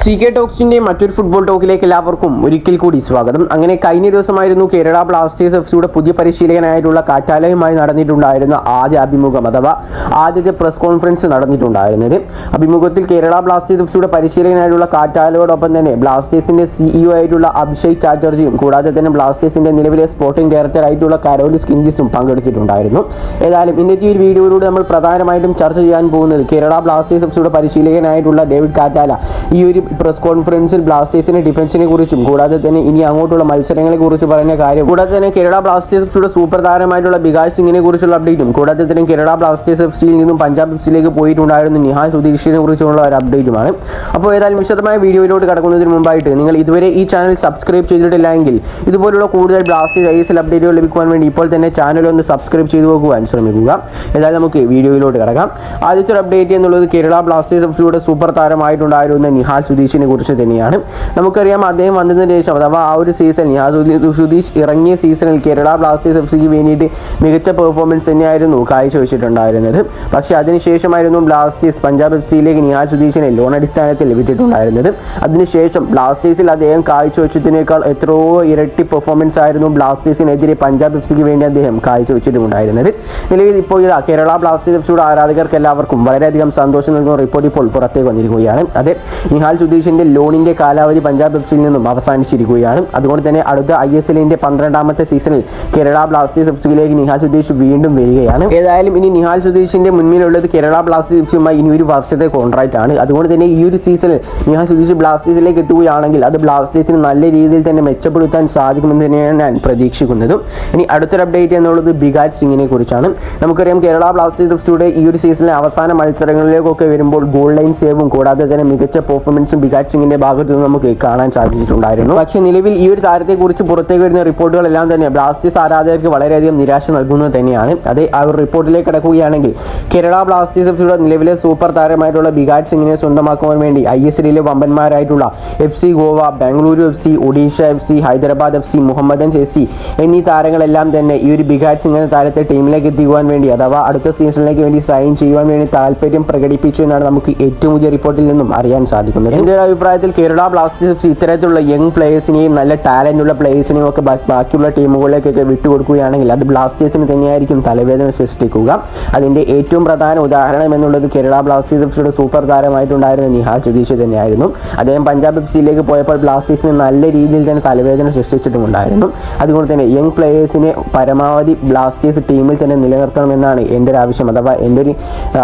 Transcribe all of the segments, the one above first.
CK ടോക്സിന്റെ മറ്റൊരു football ടോക്കിലേക്ക് എല്ലാവർക്കും ഒരിക്കൽ കൂടി സ്വാഗതം. അങ്ങനെ കഴിഞ്ഞ ദിവസമായിരുന്നു കേരള ബ്ലാസ്റ്റേഴ്സ് എഫ്സിയുടെ പുതിയ പരിശീലകനായിട്ടുള്ള കാറ്റാലയുമായി നടന്നിട്ടുണ്ടായിരുന്ന ആദ്യ അഭിമുഖം അഥവാ ആദ്യത്തെ പ്രസ് കോൺഫറൻസ് നടന്നിട്ടുണ്ടായിരുന്നത്. അഭിമുഖത്തിൽ കേരള ബ്ലാസ്റ്റേഴ്സ് എഫ്സിയുടെ പരിശീലകനായിട്ടുള്ള കാറ്റാലയോടൊപ്പം തന്നെ ബ്ലാസ്റ്റേഴ്സിന്റെ CEO ആയിട്ടുള്ള അഭിഷേക് ചാറ്റർജിയും കൂടാതെ തന്നെ ബ്ലാസ്റ്റേഴ്സിന്റെ നിലവിലെ സ്പോർട്ടിംഗ് ഡയറക്ടർ ആയിട്ടുള്ള കരോലിസ് കിൻഗിസും പങ്കെടുത്തിട്ടുണ്ടായിരുന്നു. ഏതായാലും ഇന്നത്തെ ഒരു വീഡിയോയിലൂടെ നമ്മൾ പ്രധാനമായിട്ടും ചർച്ച ചെയ്യാൻ പോകുന്നത് കേരള ബ്ലാസ്റ്റേഴ്സ് എഫ്സിയുടെ പരിശീലകനായിട്ടുള്ള ഡേവിഡ് കാറ്റാല ഈ ഒരു പ്രസ് കോൺഫറൻസിൽ ബ്ലാസ്റ്റേഴ്സിന്റെ ഡിഫൻസിനെ കുറിച്ചും കൂടാതെ തന്നെ ഇനി അങ്ങോട്ടുള്ള മത്സരങ്ങളെ കുറിച്ച് പറഞ്ഞ കാര്യം, കൂടാതെ തന്നെ കേരള ബ്ലാസ്റ്റേഴ്സ് എഫ്സിയുടെ സൂപ്പർ താരമായിട്ടുള്ള വികാസ് സിംഗിനെ കുറിച്ചുള്ള അപ്ഡേറ്റും, കൂടാതെ തന്നെ കേരള ബ്ലാസ്റ്റേഴ്സ് എഫ്സിയിൽ നിന്നും പഞ്ചാബ് എഫ്സിയിലേക്ക് പോയിട്ടുണ്ടായിരുന്ന നിഹാൽ സുധീഷിനെ കുറിച്ചുള്ള ഒരു അപ്ഡേറ്റുമാണ്. അപ്പോൾ ഏതായാലും വിശദമായ വീഡിയോയിലോട്ട് കടക്കുന്നതിന് മുമ്പായിട്ട് നിങ്ങൾ ഇതുവരെ ഈ ചാനൽ സബ്സ്ക്രൈബ് ചെയ്തിട്ടില്ല എങ്കിൽ ഇതുപോലുള്ള കൂടുതൽ ബ്ലാസ്റ്റേഴ്സ് ISL അപ്ഡേറ്റുകൾ ലഭിക്കുവാൻ വേണ്ടി ഇപ്പോൾ തന്നെ ചാനൽ ഒന്ന് സബ്സ്ക്രൈബ് ചെയ്തു പോകുവാൻ ശ്രമിക്കുക. ഏതായാലും നമുക്ക് വീഡിയോയിലോട്ട് കടക്കാം. ആദ്യത്തെ ഒരു അപ്ഡേറ്റ് എന്നുള്ളത് കേരള ബ്ലാസ്റ്റേഴ്സ് എഫ്സിയുടെ സൂപ്പർ താരമായിട്ടുണ്ടായിരുന്ന നിഹാൽ സുധീഷിനെ കുറിച്ച് തന്നെയാണ്. നമുക്കറിയാം, അദ്ദേഹം വന്നതിന് ശേഷം അഥവാ ആ ഒരു സീസൺ നിഹാൽ സുധീഷ് ഇറങ്ങിയ സീസണിൽ കേരള ബ്ലാസ്റ്റേഴ്സ് എഫ്സിക്ക് വേണ്ടിയിട്ട് മികച്ച പെർഫോമൻസ് തന്നെയായിരുന്നു കാഴ്ചവെച്ചിട്ടുണ്ടായിരുന്നത്. പക്ഷേ അതിനുശേഷമായിരുന്നു ബ്ലാസ്റ്റേഴ്സ് പഞ്ചാബ് എഫ്സിയിലേക്ക് നിഹാൽ സുധീഷിനെ ലോൺ അടിസ്ഥാനത്തിൽ വിട്ടിട്ടുണ്ടായിരുന്നത്. അതിനുശേഷം ബ്ലാസ്റ്റേഴ്സിൽ അദ്ദേഹം കാഴ്ചവെച്ചതിനേക്കാൾ എത്രയോ ഇരട്ടി പെർഫോമൻസ് ആയിരുന്നു ബ്ലാസ്റ്റേഴ്സിനെതിരെ പഞ്ചാബ് എഫ്സിക്ക് വേണ്ടി അദ്ദേഹം കാഴ്ചവെച്ചിട്ടുണ്ടായിരുന്നത്. നിലവിൽ ഇപ്പോൾ ഇതാ കേരള ബ്ലാസ്റ്റേഴ്സ് എഫ്സിയുടെ ആരാധകർക്ക് എല്ലാവർക്കും വളരെയധികം സന്തോഷം നൽകുന്ന റിപ്പോർട്ട് ഇപ്പോൾ പുറത്തേക്ക് വന്നിരിക്കുകയാണ്. അതെ, നിഹാൽ സുധീഷിന്റെ ലോണിന്റെ കാലാവധി പഞ്ചാബ് എഫ്സിയിൽ നിന്നും അവസാനിച്ചിരിക്കുകയാണ്. അതുകൊണ്ട് തന്നെ അടുത്ത ISLന്റെ 12ാമത്തെ സീസണിൽ കേരള ബ്ലാസ്റ്റേഴ്സ് എഫ്സിയിലേക്ക് നിഹാൽ സുധീഷ് വീണ്ടും വരികയാണ്. ഏതായാലും ഇനി നിഹാൽ സുധീഷിന്റെ മുന്നിലുള്ളത് കേരള ബ്ലാസ്റ്റേഴ്സ് എഫ്സിയുമായി ഇനി ഒരു വർഷത്തെ കോൺട്രാക്റ്റ് ആണ്. അതുകൊണ്ട് തന്നെ ഈ ഒരു സീസണിൽ നിഹാൽ സുധീഷ് ബ്ലാസ്റ്റേഴ്സിലേക്ക് എത്തുകയാണെങ്കിൽ അത് ബ്ലാസ്റ്റേഴ്സിന് നല്ല രീതിയിൽ തന്നെ മെച്ചപ്പെടുത്താൻ സാധിക്കുമെന്ന് തന്നെയാണ് ഞാൻ പ്രതീക്ഷിക്കുന്നത്. ഇനി അടുത്തൊരു അപ്ഡേറ്റ് എന്നുള്ളത് വികാസ് സിംഗിനെ കുറിച്ചാണ്. നമുക്കറിയാം, കേരള ബ്ലാസ്റ്റേഴ്സ് എഫ്സിയുടെ ഈ ഒരു സീസണിലെ അവസാന മത്സരങ്ങളിലേക്കൊക്കെ വരുമ്പോൾ ഗോൾ ലൈൻ സേവും കൂടാതെ തന്നെ മികച്ച പെർഫോമൻസും വികാസ് സിംഗിന്റെ ഭാഗത്ത് നിന്ന് നമുക്ക് കാണാൻ സാധിച്ചിട്ടുണ്ടായിരുന്നു. പക്ഷേ നിലവിൽ ഈ ഒരു താരത്തെക്കുറിച്ച് പുറത്തേക്ക് വരുന്ന റിപ്പോർട്ടുകളെല്ലാം തന്നെ ബ്ലാസ്റ്റേഴ്സ് ആരാധകർക്ക് വളരെയധികം നിരാശ നൽകുന്നത് തന്നെയാണ്. അതേ ആ ഒരു റിപ്പോർട്ടിലേക്ക് കടക്കുകയാണെങ്കിൽ കേരള ബ്ലാസ്റ്റേഴ്സ് എഫ്സിയുടെ നിലവിലെ സൂപ്പർ താരമായിട്ടുള്ള വികാസ് സിംഗിനെ സ്വന്തമാക്കുവാൻ വേണ്ടി ISLയിലെ വമ്പന്മാരായിട്ടുള്ള FC Goa, Bengaluru FC, Odisha FC, Hyderabad FC, Mohammedans SC എന്നീ താരങ്ങളെല്ലാം തന്നെ ഈ ഒരു വികാസ് സിംഗ് എന്ന താരത്തെ ടീമിലേക്ക് എത്തിക്കുവാൻ വേണ്ടി അഥവാ അടുത്ത സീസണിലേക്ക് വേണ്ടി സൈൻ ചെയ്യുവാൻ വേണ്ടി താല്പര്യം പ്രകടിപ്പിച്ചു എന്നാണ് നമുക്ക് ഏറ്റവും പുതിയ റിപ്പോർട്ടിൽ നിന്നും അറിയാൻ സാധിക്കുന്നത്. എൻ്റെ ഒരു അഭിപ്രായത്തിൽ കേരള ബ്ലാസ്റ്റേഴ്സ് എഫ്സി ഇത്തരത്തിലുള്ള യങ് പ്ലേയേഴ്സിനെയും നല്ല ടാലന്റ് ഉള്ള പ്ലേയേഴ്സിനെയും ഒക്കെ ബാക്കിയുള്ള ടീമുകളിലേക്കൊക്കെ വിട്ടുകൊടുക്കുകയാണെങ്കിൽ അത് ബ്ലാസ്റ്റേഴ്സിന് തന്നെയായിരിക്കും തലവേദന സൃഷ്ടിക്കുക. അതിൻ്റെ ഏറ്റവും പ്രധാന ഉദാഹരണം എന്നുള്ളത് കേരള ബ്ലാസ്റ്റേഴ്സ് എഫ്സിയുടെ സൂപ്പർ താരമായിട്ടുണ്ടായിരുന്ന നിഹാൽ സുധീഷ് തന്നെയായിരുന്നു. അദ്ദേഹം പഞ്ചാബ് എഫ്സിയിലേക്ക് പോയപ്പോൾ ബ്ലാസ്റ്റേഴ്സിന് നല്ല രീതിയിൽ തന്നെ തലവേദന സൃഷ്ടിച്ചിട്ടുമുണ്ടായിരുന്നു. അതുകൊണ്ട് തന്നെ യങ് പ്ലേയേഴ്സിനെ പരമാവധി ബ്ലാസ്റ്റേഴ്സ് ടീമിൽ തന്നെ നിലനിർത്തണമെന്നാണ് എൻ്റെ ഒരു ആവശ്യം അഥവാ എൻ്റെ ഒരു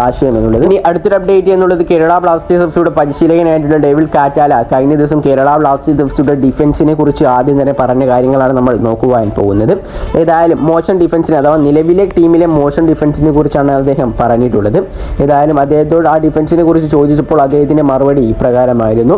ആശയം എന്നുള്ളത്. ഇനി അടുത്തൊരു അപ്ഡേറ്റ് എന്നുള്ളത് കേരള ബ്ലാസ്റ്റേഴ്സ് എഫ്സിയുടെ പരിശീലകനായിട്ടുള്ള ഡേവിഡ് കാറ്റാല കഴിഞ്ഞ ദിവസം കേരള ബ്ലാസ്റ്റേഴ്സ് എഫ്സിയുടെ ഡിഫൻസിനെ കുറിച്ച് ആദ്യം തന്നെ പറഞ്ഞ കാര്യങ്ങളാണ് നമ്മൾ നോക്കുവാൻ പോകുന്നത്. ഏതായാലും മോശം ഡിഫൻസിനെ അഥവാ നിലവിലെ ടീമിലെ മോശം ഡിഫൻസിനെ കുറിച്ചാണ് അദ്ദേഹം പറഞ്ഞിട്ടുള്ളത്. ഏതായാലും അദ്ദേഹത്തോട് ആ ഡിഫൻസിനെ കുറിച്ച് ചോദിച്ചപ്പോൾ അദ്ദേഹത്തിൻ്റെ മറുപടി ഇപ്രകാരമായിരുന്നു: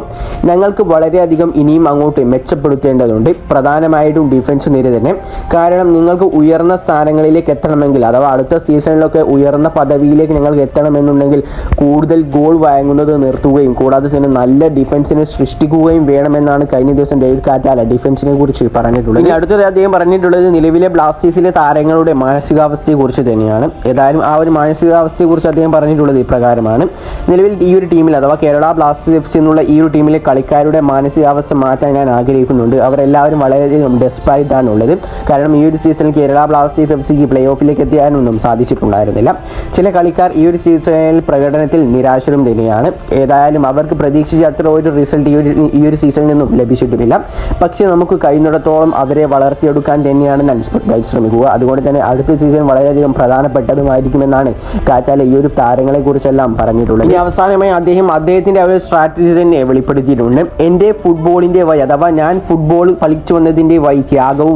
ഞങ്ങൾക്ക് വളരെയധികം ഇനിയും അങ്ങോട്ട് മെച്ചപ്പെടുത്തേണ്ടതുണ്ട്, പ്രധാനമായിട്ടും ഡിഫൻസ് നിര തന്നെ. കാരണം നിങ്ങൾക്ക് ഉയർന്ന സ്ഥാനങ്ങളിലേക്ക് എത്തണമെങ്കിൽ അഥവാ അടുത്ത സീസണിലൊക്കെ ഉയർന്ന പദവിയിലേക്ക് നിങ്ങൾക്ക് എത്തണമെന്നുണ്ടെങ്കിൽ കൂടുതൽ ഗോൾ വഴങ്ങുന്നത് നിർത്തുകയും കൂടാതെ തന്നെ നല്ല ഡിഫൻസിനെ സൃഷ്ടിക്കുകയും വേണമെന്നാണ് കഴിഞ്ഞ ദിവസം ഡേവിഡ് കാറ്റാല ഡിഫൻസിനെ കുറിച്ച് പറഞ്ഞിട്ടുള്ളത്. ഇനി അടുത്തത് അദ്ദേഹം പറഞ്ഞിട്ടുള്ളത് നിലവിലെ ബ്ലാസ്റ്റേഴ്സിലെ താരങ്ങളുടെ മാനസികാവസ്ഥയെ കുറിച്ച് തന്നെയാണ്. ഏതായാലും ആ ഒരു മാനസികാവസ്ഥയെ കുറിച്ച് അദ്ദേഹം പറഞ്ഞിട്ടുള്ളത് ഇപ്രകാരമാണ്: നിലവിൽ ഈ ഒരു ടീമിൽ അഥവാ കേരള ബ്ലാസ്റ്റേഴ്സ് എഫ്സി എന്നുള്ള ഈ ഒരു ടീമിലെ കളിക്കാരുടെ മാനസികാവസ്ഥ മാറ്റാൻ ഞാൻ ആഗ്രഹിക്കുന്നുണ്ട്. അവരെല്ലാവരും വളരെയധികം ഡെസ്പൈറ്റാണ് ഉള്ളത്. കാരണം ഈ ഒരു സീസണിൽ കേരള ബ്ലാസ്റ്റേഴ്സ് എഫ്സിക്ക് പ്ലേ ഓഫിലേക്ക് എത്തിയാനൊന്നും സാധിച്ചിട്ടുണ്ടായിരുന്നില്ല. ചില കളിക്കാർ ഈ ഒരു സീസണിൽ പ്രകടനത്തിൽ നിരാശരും തന്നെയാണ്. ഏതായാലും അവർക്ക് പ്രതീക്ഷിച്ച അത്ര ഒരു റിസൾട്ട് ഈ ഒരു സീസണിൽ നിന്നും ലഭിച്ചിട്ടുമില്ല. പക്ഷേ നമുക്ക് കഴിയുന്നിടത്തോളം അവരെ വളർത്തിയെടുക്കാൻ തന്നെയാണ് ഞാൻ ശ്രമിക്കുക. അതുകൊണ്ട് തന്നെ അടുത്ത സീസൺ വളരെയധികം പ്രധാനപ്പെട്ടതുമായിരിക്കുമെന്നാണ് കാറ്റാല ഈ ഒരു താരങ്ങളെ കുറിച്ചെല്ലാം പറഞ്ഞിട്ടുള്ളത്. ഇനി അവസാനമായി അദ്ദേഹത്തിൻ്റെ ഒരു സ്ട്രാറ്റജി തന്നെ വെളിപ്പെടുത്തിയിട്ടുണ്ട്. എൻ്റെ ഫുട്ബോളിൻ്റെ വഴി അഥവാ ഞാൻ ഫുട്ബോൾ കളിച്ചു വന്നതിൻ്റെ വഴി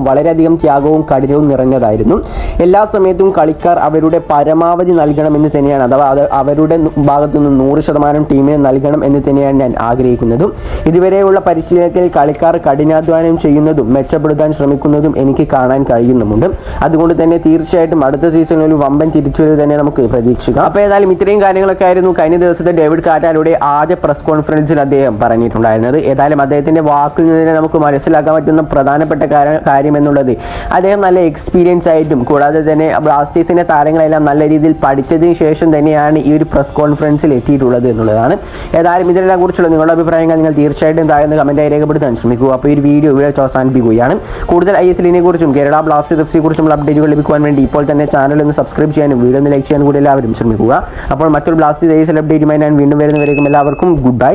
വളരെയധികം ത്യാഗവും കഠിനവും നിറഞ്ഞതായിരുന്നു. എല്ലാ സമയത്തും കളിക്കാർ അവരുടെ പരമാവധി നൽകണമെന്ന് തന്നെയാണ് അഥവാ അവരുടെ ഭാഗത്തു നിന്ന് 100% ടീമിന് നൽകണം എന്ന് തന്നെയാണ് ഞാൻ ആഗ്രഹിക്കുന്നതും. ഇതുവരെയുള്ള പരിശീലനത്തിൽ കളിക്കാർ കഠിനാധ്വാനം ചെയ്യുന്നതും മെച്ചപ്പെടുത്താൻ ശ്രമിക്കുന്നതും എനിക്ക് കാണാൻ കഴിയുന്നുമുണ്ട്. അതുകൊണ്ട് തന്നെ തീർച്ചയായിട്ടും അടുത്ത സീസണിൽ ഒരു വമ്പൻ തിരിച്ചുവരവ് തന്നെ നമുക്ക് പ്രതീക്ഷിക്കാം. അപ്പോൾ ഏതായാലും ഇത്രയും കാര്യങ്ങളൊക്കെ ആയിരുന്നു കഴിഞ്ഞ ദിവസത്തെ ഡേവിഡ് കാറ്റാലയുടെ ആദ്യ പ്രസ് കോൺഫറൻസിൽ അദ്ദേഹം പറഞ്ഞിട്ടുണ്ടായിരുന്നത്. ഏതായാലും അദ്ദേഹത്തിൻ്റെ വാക്കിൽ നിന്ന് നമുക്ക് മനസ്സിലാക്കാൻ പറ്റുന്ന പ്രധാനപ്പെട്ട കാര്യം എന്നുള്ളത് അദ്ദേഹം നല്ല എക്സ്പീരിയൻസ് ആയിട്ടും കൂടാതെ തന്നെ ബ്ലാസ്റ്റേഴ്സിൻ്റെ താരങ്ങളെല്ലാം നല്ല രീതിയിൽ പഠിച്ചതിന് ശേഷം തന്നെയാണ് ഈ ഒരു പ്രസ് കോൺഫറൻസിൽ എത്തിയിട്ടുള്ളത് എന്നുള്ളതാണ്. ഏതായാലും ഇതിനെല്ലാം കുറിച്ചുള്ള നിങ്ങളുടെ അഭിപ്രായങ്ങൾ നിങ്ങൾ തീർച്ചയായിട്ടും താഴെ കമൻറ്റായി രേഖപ്പെടുത്താൻ ശ്രമിക്കുക. അപ്പോൾ ഈ ഒരു വീഡിയോ ഇവിടെ വെച്ച് അവസാനിപ്പിക്കുകയാണ്. കൂടുതൽ ISLനെ കുറിച്ചും കേരള ബ്ലാസ്റ്റേഴ്സ് FC കുറിച്ചുള്ള അപ്ഡേറ്റുകൾ ലഭിക്കുവാൻ വേണ്ടി ഇപ്പോൾ തന്നെ ചാനൽ ഒന്ന് സബ്സ്ക്രൈബ് ചെയ്യാനും വീഡിയോ ഒന്ന് ലൈക്ക് ചെയ്യാനും കൂടി എല്ലാവരും ശ്രമിക്കുക. അപ്പോൾ മറ്റൊരു ബ്ലാസ്റ്റേഴ്സ് ISL അപ്ഡേറ്റുമായി ഞാൻ വീണ്ടും വരുന്നവരേക്കും എല്ലാവർക്കും ഗുഡ് ബൈ.